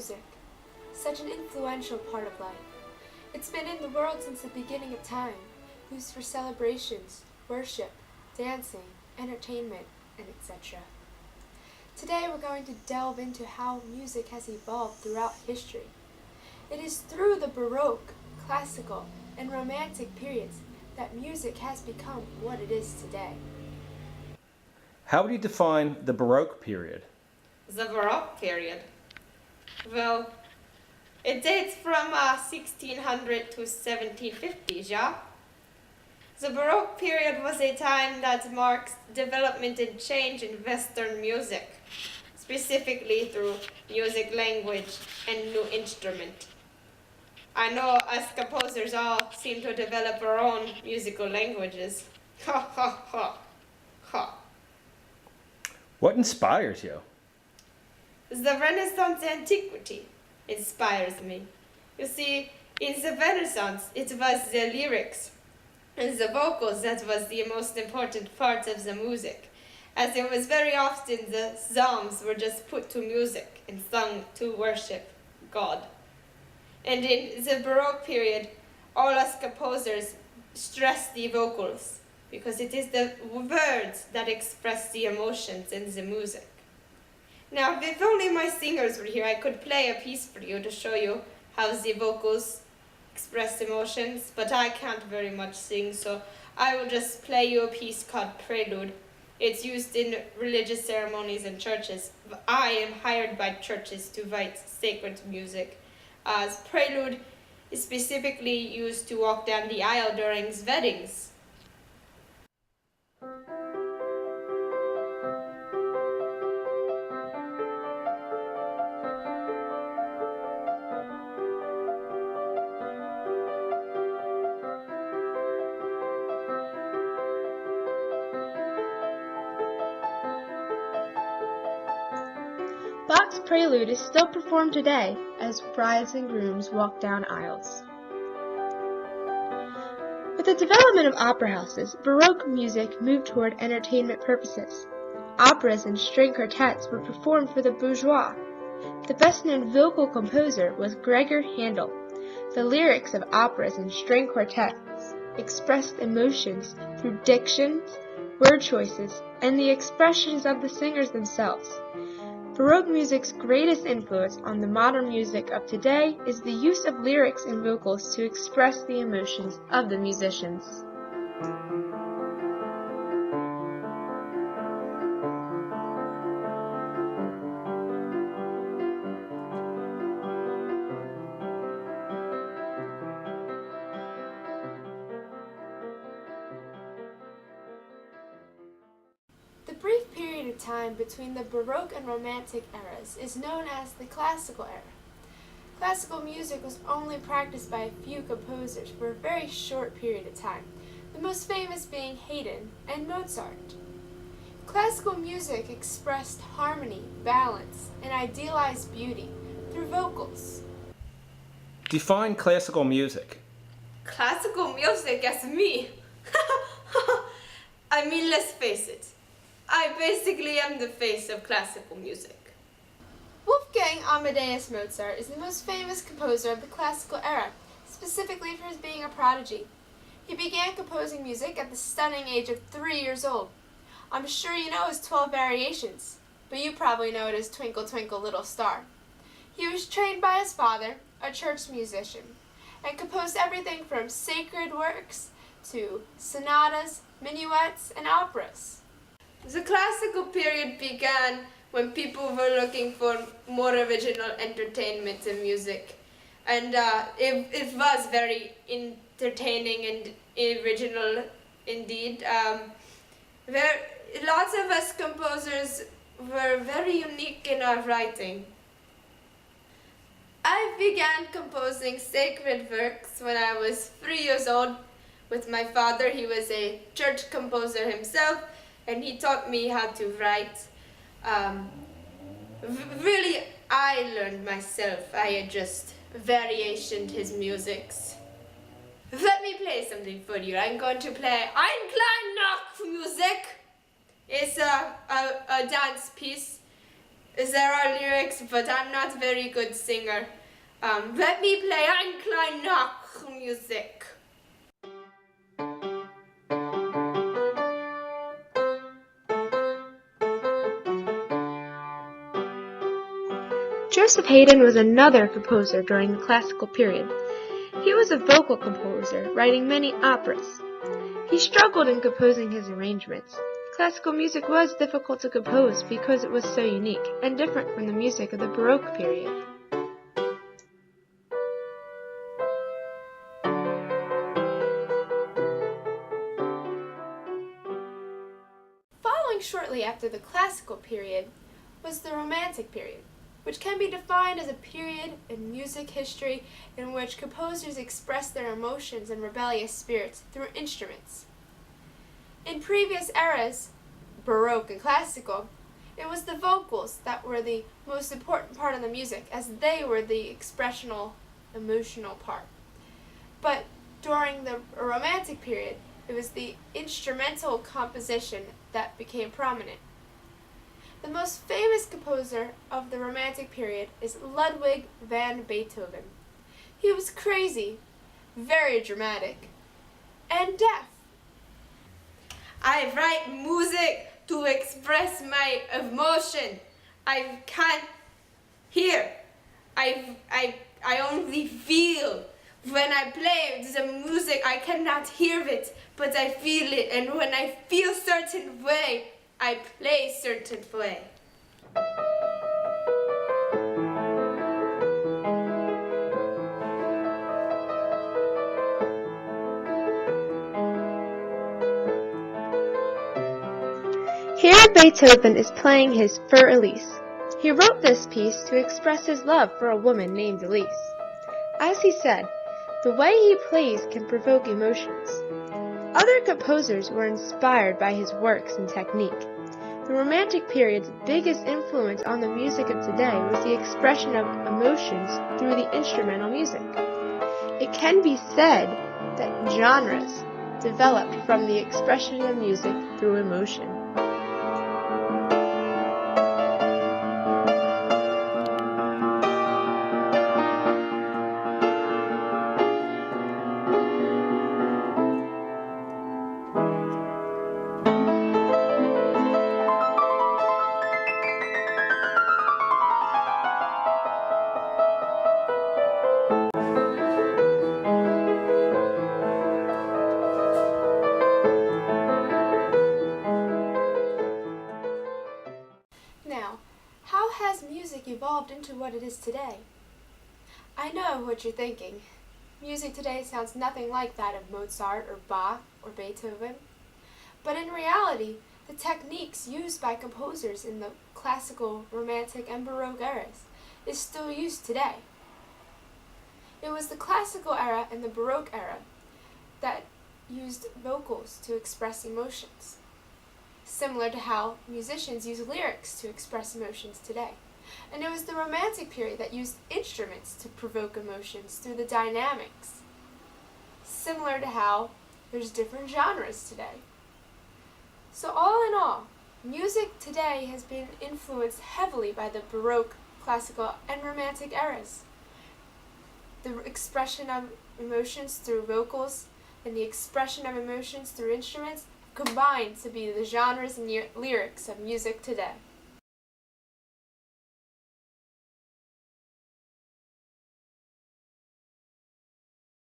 music, such an influential part of life. It's been in the world since the beginning of time, used for celebrations, worship, dancing, entertainment, and etc. Today we're going to delve into how music has evolved throughout history. It is through the Baroque, classical, and Romantic periods that music has become what it is today. How would you define the Baroque period? The Baroque period? Well, it dates from 1600 to 1750s, yeah? The Baroque period was a time that marks development and change in Western music, specifically through music language and new instrument. I know us composers all seem to develop our own musical languages. Ha ha ha ha. What inspires you? The Renaissance antiquity inspires me. You see, in the Renaissance, it was the lyrics and the vocals that was the most important part of the music, as it was very often the psalms were just put to music and sung to worship God. And in the Baroque period, all us composers stress the vocals because it is the words that express the emotions in the music. Now, if only my singers were here, I could play a piece for you to show you how the vocals express emotions, but I can't very much sing, so I will just play you a piece called Prelude. It's used in religious ceremonies and churches. I am hired by churches to write sacred music. As Prelude is specifically used to walk down the aisle during weddings. Bach's Prelude is still performed today as brides and grooms walk down aisles. With the development of opera houses, Baroque music moved toward entertainment purposes. Operas and string quartets were performed for the bourgeois. The best-known vocal composer was Gregor Handel. The lyrics of operas and string quartets expressed emotions through dictions, word choices, and the expressions of the singers themselves. Baroque music's greatest influence on the modern music of today is the use of lyrics and vocals to express the emotions of the musicians. The brief period of time between the Baroque and Romantic eras is known as the Classical era. Classical music was only practiced by a few composers for a very short period of time, the most famous being Haydn and Mozart. Classical music expressed harmony, balance, and idealized beauty through vocals. Define classical music. Classical music as me? I mean, let's face it. I basically am the face of classical music. Wolfgang Amadeus Mozart is the most famous composer of the classical era, specifically for his being a prodigy. He began composing music at the stunning age of 3 years old. I'm sure you know his 12 variations, but you probably know it as Twinkle Twinkle Little Star. He was trained by his father, a church musician, and composed everything from sacred works to sonatas, minuets, and operas. The classical period began when people were looking for more original entertainment in music. And it was very entertaining and original indeed. Lots of us composers were very unique in our writing. I began composing sacred works when I was 3 years old with my father. He was a church composer himself, and he taught me how to write. Really, I learned myself. I had just variationed his musics. Let me play something for you. I'm going to play Ein klein Nachtmusik. It's a dance piece. There are lyrics, but I'm not a very good singer. Let me play Ein klein Nach music. Joseph Haydn was another composer during the classical period. He was a vocal composer, writing many operas. He struggled in composing his arrangements. Classical music was difficult to compose because it was so unique and different from the music of the Baroque period. Following shortly after the classical period was the Romantic period, which can be defined as a period in music history in which composers express their emotions and rebellious spirits through instruments. In previous eras, Baroque and classical, it was the vocals that were the most important part of the music, as they were the expressional, emotional part. But during the Romantic period, it was the instrumental composition that became prominent. The most famous composer of the Romantic period is Ludwig van Beethoven. He was crazy, very dramatic, and deaf. I write music to express my emotion. I can't hear. I only feel. When I play the music, I cannot hear it, but I feel it. And when I feel certain way, I play certain way. Here Beethoven is playing his Für Elise. He wrote this piece to express his love for a woman named Elise. As he said, the way he plays can provoke emotions. Other composers were inspired by his works and technique. The Romantic period's biggest influence on the music of today was the expression of emotions through the instrumental music. It can be said that genres developed from the expression of music through emotion. Now, how has music evolved into what it is today? I know what you're thinking. Music today sounds nothing like that of Mozart or Bach or Beethoven. But in reality, the techniques used by composers in the classical, Romantic, and Baroque eras is still used today. It was the classical era and the Baroque era that used vocals to express emotions, similar to how musicians use lyrics to express emotions today. And it was the Romantic period that used instruments to provoke emotions through the dynamics, similar to how there's different genres today. So all in all, music today has been influenced heavily by the Baroque, classical, and Romantic eras. The expression of emotions through vocals and the expression of emotions through instruments combined to be the genres and lyrics of music today.